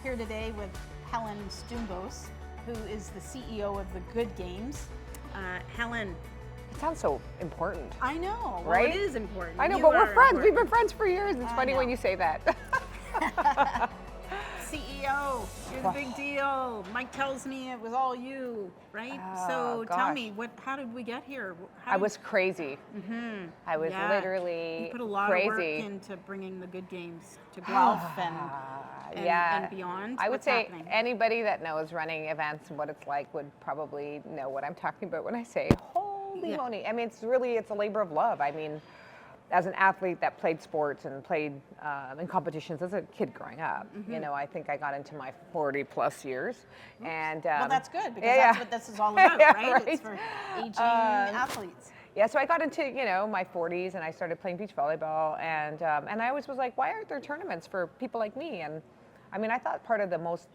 here today with Helen Stumbos, who is the CEO of the Good Games. Helen. It sounds so important. I know, right? Well, it is important. I know, You but we're are friends. important. We've been friends for years. It's funny know. when you say that. CEO, you're the big deal. Mike tells me it was all you, right? So tell gosh. me, how did we get here? I was crazy. I was Yeah. literally You put a lot crazy. of work into bringing the Good Games to Guelph and beyond. I would What's say happening? anybody that knows running events and what it's like would probably know what I'm talking about when I say, holy Yeah. moly. I mean, it's a labor of love. I mean, as an athlete that played sports and played in competitions as a kid growing up, you know, I think I got into my 40 plus years. And Well, that's good because yeah, that's what this is all about, Yeah, right? It's for aging athletes. Yeah, so I got into, you know, my 40s and I started playing beach volleyball and I always was like, why aren't there tournaments for people like me? And I mean, I thought part of the most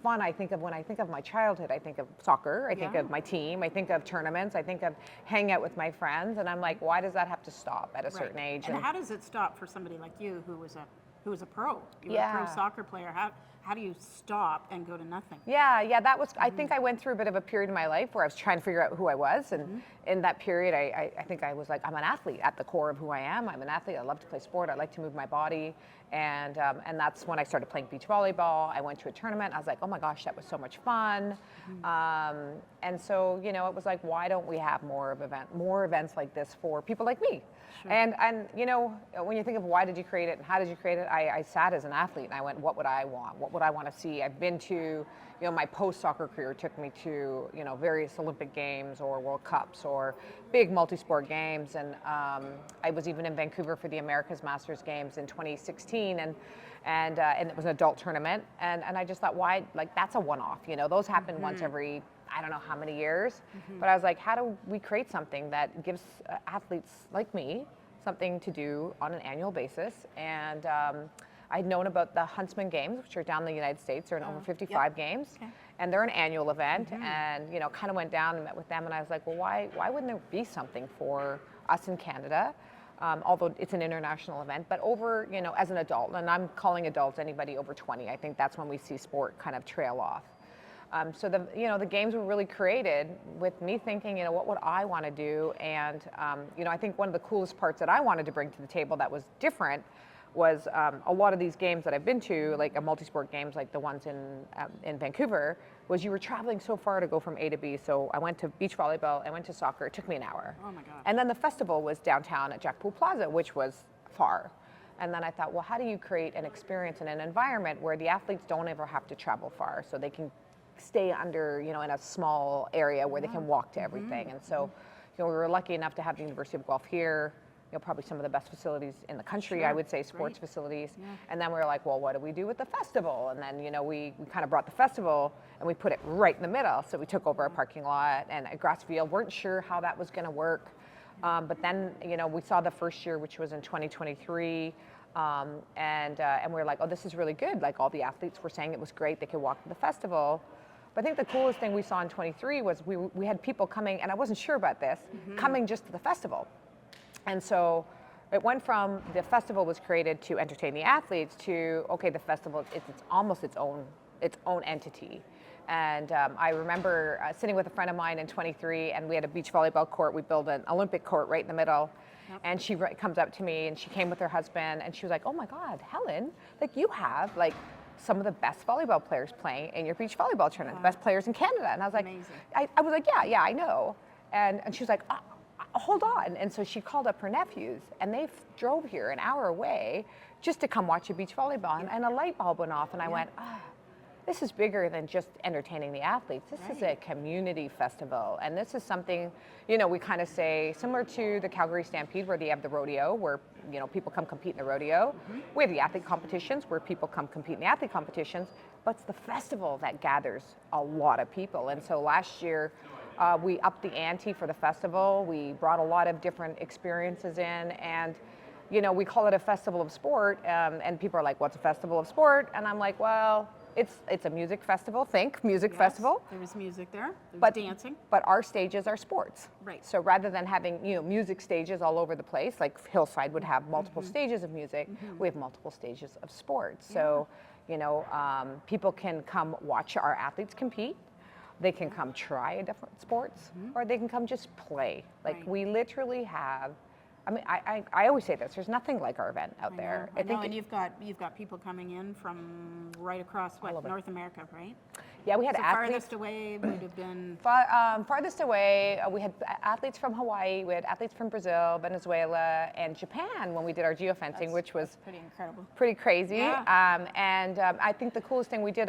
fun I think of when I think of my childhood, I think of soccer, I think Yeah. of my team, I think of tournaments, I think of hanging out with my friends, and I'm like, why does that have to stop at a certain age? And how does it stop for somebody like you who was a pro? You were a Yeah. pro soccer player. How do you stop and go to nothing? Yeah, that was, I think I went through a bit of a period in my life where I was trying to figure out who I was. And in that period, I think I was like, I'm an athlete at the core of who I am. I'm an athlete. I love to play sport. I like to move my body. And that's when I started playing beach volleyball. I went to a tournament. I was like, oh my gosh, that was so much fun. And so, you know, it was like, why don't we have more events like this for people like me? Sure. And you know, when you think of why did you create it and how did you create it, I sat as an athlete and I went, what would I want? What would I want to see? I've been to, you know, my post-soccer career took me to, you know, various Olympic Games or World Cups or big multi-sport games. And I was even in Vancouver for the America's Masters Games in 2016. And it was an adult tournament. And I just thought, why, like, that's a one-off, you know, those happen once every, I don't know how many years, but I was like, how do we create something that gives athletes like me something to do on an annual basis? And I'd known about the Huntsman Games, which are down in the United States. They're in over 55 games, and they're an annual event. And you know, kind of went down and met with them, and I was like, well, why wouldn't there be something for us in Canada? Although it's an international event, but over, you know, as an adult, and I'm calling adults anybody over 20. I think that's when we see sport kind of trail off. So the games were really created with me thinking, you know, what would I want to do? And, you know, I think one of the coolest parts that I wanted to bring to the table that was different was a lot of these games that I've been to, like a multi-sport games like the ones in Vancouver, was you were traveling so far to go from A to B. So I went to beach volleyball, I went to soccer, it took me an hour. Oh my God. And then the festival was downtown at Jack Pool Plaza, which was far. And then I thought, well, how do you create an experience and an environment where the athletes don't ever have to travel far, so they can stay under, you know, in a small area where they can walk to everything. And so, you know, we were lucky enough to have the University of Guelph here, you know, probably some of the best facilities in the country, I would say, sports facilities. And then we were like, well, what do we do with the festival? And then, you know, we kind of brought the festival and we put it right in the middle. So we took over a parking lot and a grass field, weren't sure how that was going to work. But then, you know, we saw the first year, which was in 2023. And we were like, oh, this is really good. Like, all the athletes were saying it was great. They could walk to the festival. But I think the coolest thing we saw in 23 was we had people coming, and I wasn't sure about this, coming just to the festival. And so it went from the festival was created to entertain the athletes to, okay, the festival, it's almost its own entity. And I remember sitting with a friend of mine in 23, and we had a beach volleyball court. We built an Olympic court right in the middle. And she comes up to me, and she came with her husband, and she was like, oh my God, Helen, like, you have like some of the best volleyball players playing in your beach volleyball tournament, the best players in Canada. And I was like, I was like, yeah, I know. And she was like, hold on. And so she called up her nephews, and they drove here an hour away just to come watch a beach volleyball. And a light bulb went off, and I went, this is bigger than just entertaining the athletes. This is a community festival. And this is something, you know, we kind of say, similar to the Calgary Stampede, where they have the rodeo, where, you know, people come compete in the rodeo. We have the athlete competitions, where people come compete in the athlete competitions. But it's the festival that gathers a lot of people. And so last year, we upped the ante for the festival. We brought a lot of different experiences in. And, you know, we call it a festival of sport. And people are like, what's a festival of sport? And I'm like, well, it's a music festival. Think music festival. There was music there. There was dancing. But our stages are sports. Right. So rather than having, you know, music stages all over the place, like Hillside would have multiple stages of music, we have multiple stages of sports. So, People can come watch our athletes compete. They can come try different sports, or they can come just play. Like Right. we literally have. I mean, I always say this. There's nothing like our event out there. I know, and you've got people coming in from right across over. North America, right? Yeah, we had The athletes. farthest away would have been Farthest away, we had athletes from Hawaii, we had athletes from Brazil, Venezuela, and Japan when we did our geofencing, which was pretty incredible. pretty crazy. Yeah. I think the coolest thing we did,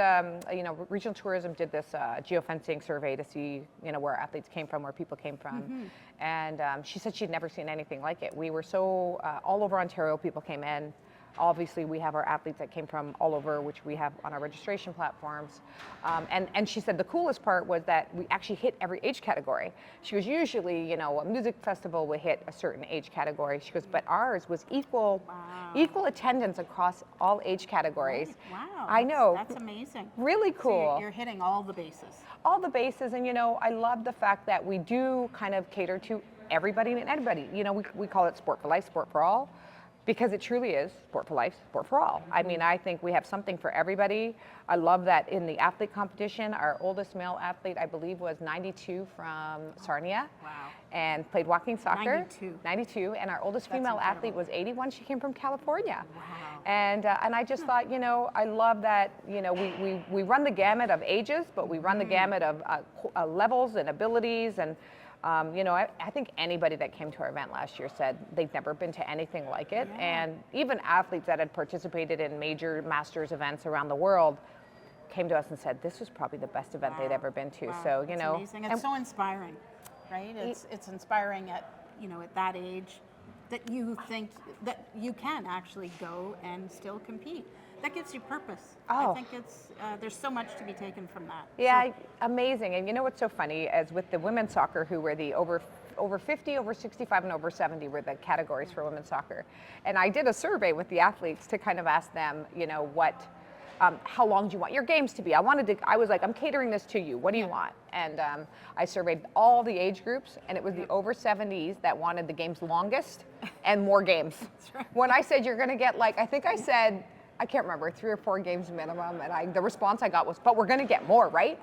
regional tourism did this geofencing survey to see, where athletes came from, where people came from. And she said she'd never seen anything like it. We were so, all over Ontario, people came in. Obviously, we have our athletes that came from all over, which we have on our registration platforms. And she said the coolest part was that we actually hit every age category. She goes, usually, a music festival would hit a certain age category. She goes, but ours was equal attendance across all age categories. Right. Wow. I know. That's amazing. Really cool. So you're hitting all the bases. All the bases, and I love the fact that we do kind of cater to everybody and anybody. We call it sport for life, sport for all. Because it truly is sport for life, sport for all. I mean, I think we have something for everybody. I love that in the athlete competition, our oldest male athlete, I believe, was 92 from Sarnia. Wow. And played walking soccer. 92. And our oldest That's female incredible. athlete was 81. She came from California. Wow. And I just thought, I love that, we run the gamut of ages, but we run the gamut of levels and abilities. And I think anybody that came to our event last year said they've never been to anything like it. Yeah. And even athletes that had participated in major masters events around the world came to us and said this was probably the best event they'd ever been to. Wow. So, That's amazing. It's so inspiring, right? It's inspiring at that age that you think that you can actually go and still compete. That gives you purpose. I think it's there's so much to be taken from that. Yeah, amazing. And what's so funny is with the women's soccer, who were the over 50, over 65, and over 70 were the categories for women's soccer. And I did a survey with the athletes to kind of ask them, how long do you want your games to be? I was like, I'm catering this to you. What do you want? And I surveyed all the age groups, and it was the over 70s that wanted the games longest and more games. That's right. When I said you're going to get I can't remember, 3 or 4 games minimum, and the response I got was, but we're going to get more, right?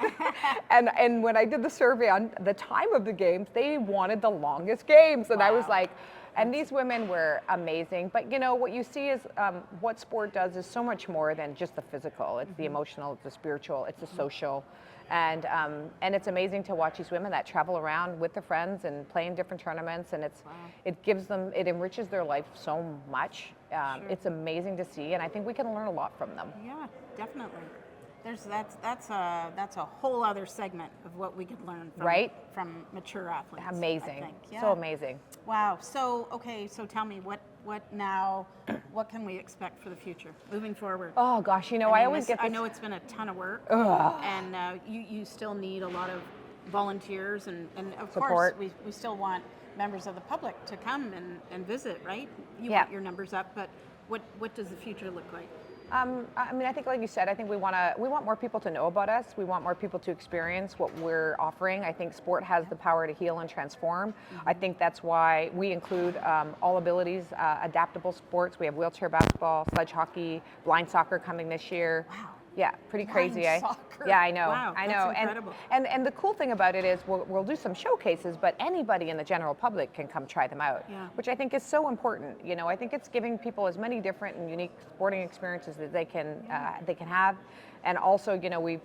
and when I did the survey on the time of the games, they wanted the longest games, and I was like, and these women were amazing. But what you see is what sport does is so much more than just the physical. It's the emotional, it's the spiritual, it's the social. And it's amazing to watch these women that travel around with their friends and play in different tournaments, and it enriches their life so much. It's amazing to see, and I think we can learn a lot from them. Yeah, definitely. That's a whole other segment of what we could learn from mature athletes. Amazing. I think. Yeah. So amazing. Wow. So tell me what now? What can we expect for the future moving forward? Oh gosh, I always get this. I know it's been a ton of work, and you still need a lot of volunteers, and of Support. course we still want members of the public to come and visit, right? You Yeah. want your numbers up, but what does the future look like? I think, like you said, I think we want more people to know about us. We want more people to experience what we're offering. I think sport has the power to heal and transform. I think that's why we include all abilities, adaptable sports. We have wheelchair basketball, sledge hockey, blind soccer coming this year. Wow. Yeah, pretty crazy, Blind eh? soccer. Yeah, I know. Wow, I that's know. incredible. And the cool thing about it is we'll do some showcases, but anybody in the general public can come try them out, which I think is so important. I think it's giving people as many different and unique sporting experiences that they can have. And also,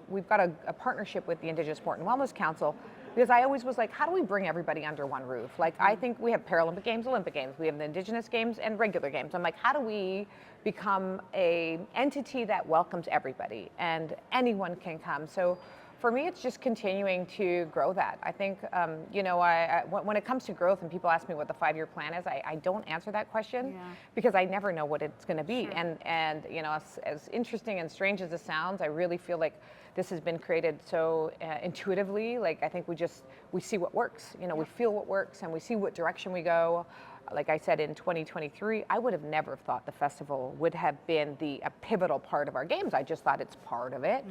we've got a partnership with the Indigenous Sport and Wellness Council, because I always was like, how do we bring everybody under one roof? Like, I think we have Paralympic Games, Olympic Games, we have the Indigenous Games and regular games. I'm like, how do we become a entity that welcomes everybody and anyone can come? So for me, it's just continuing to grow that. I think, when it comes to growth and people ask me what the 5-year plan is, I don't answer that question because I never know what it's going to be. Sure. And as interesting and strange as it sounds, I really feel like this has been created so intuitively. Like, I think we see what works. We feel what works and we see what direction we go. Like I said, in 2023, I would have never thought the festival would have been a pivotal part of our games. I just thought it's part of it.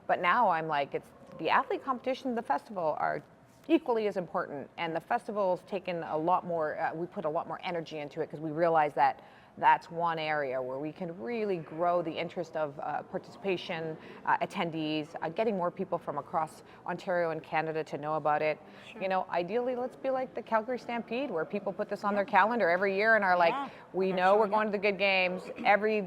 But now I'm like, it's the athlete competition and the festival are equally as important. And the festival's taken a lot more, we put a lot more energy into it because we realize that that's one area where we can really grow the interest of participation, attendees, getting more people from across Ontario and Canada to know about it. Sure. You know, ideally, let's be like the Calgary Stampede, where people put this on their calendar every year and are like, we know we're going to the good games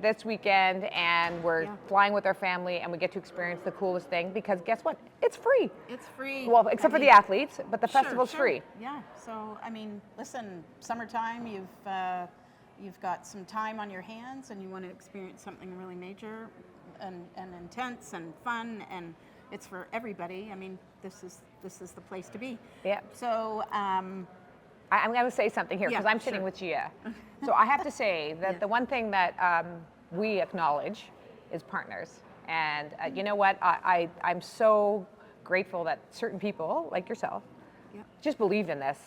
this weekend, and we're flying with our family, and we get to experience the coolest thing, because guess what? It's free. It's free. Well, except for the athletes, but the festival's free. Yeah. So I mean, listen, summertime, you've got some time on your hands, and you want to experience something really major and intense and fun, and it's for everybody. I mean, this is the place to be. Yeah. So I'm going to say something here, because I'm sitting with Gia. So I have to say that the one thing that we acknowledge is partners. And you know what? I'm so grateful that certain people, like yourself, just believed in this.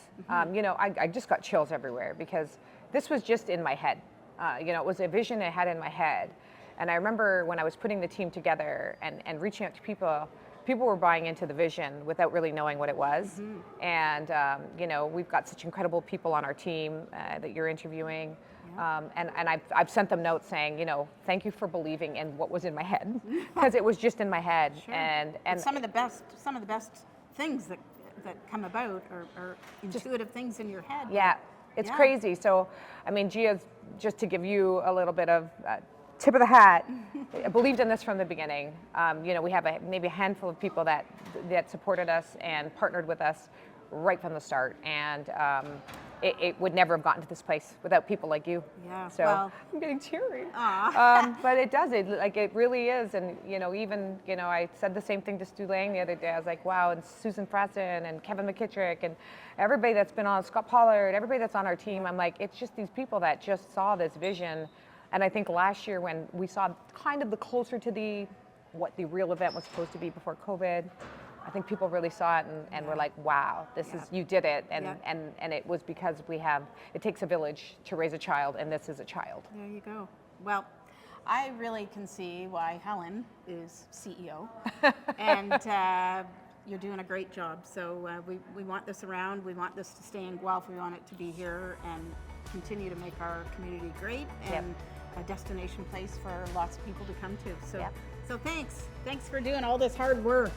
You know, I just got chills everywhere, because this was just in my head. You know, it was a vision I had in my head. And I remember when I was putting the team together and reaching out to people, people were buying into the vision without really knowing what it was. And, you know, we've got such incredible people on our team that you're interviewing. And I've sent them notes saying, you know, thank you for believing in what was in my head, because it was just in my head. Sure. And some of the best things that come about are intuitive things in your head. Yeah, it's crazy. So, I mean, Gia's, just to give you a little bit of tip of the hat, believed in this from the beginning. You know, we have maybe a handful of people that supported us and partnered with us right from the start, and it would never have gotten to this place without people like you. Yeah. So well, I'm getting teary. But it does. It really is. And you know, even I said the same thing to Stu Lang the other day. I was like, wow, and Susan Frassen and Kevin McKittrick and everybody that's been on, Scott Pollard, everybody that's on our team. I'm like, it's just these people that just saw this vision. And I think last year, when we saw kind of the closer to what the real event was supposed to be before COVID, I think people really saw it and were like, wow, you did it. And it was because it takes a village to raise a child, and this is a child. There you go. Well, I really can see why Helen is CEO, and you're doing a great job. So we want this around. We want this to stay in Guelph. We want it to be here and continue to make our community great and a destination place for lots of people to come to. So, so thanks for doing all this hard work.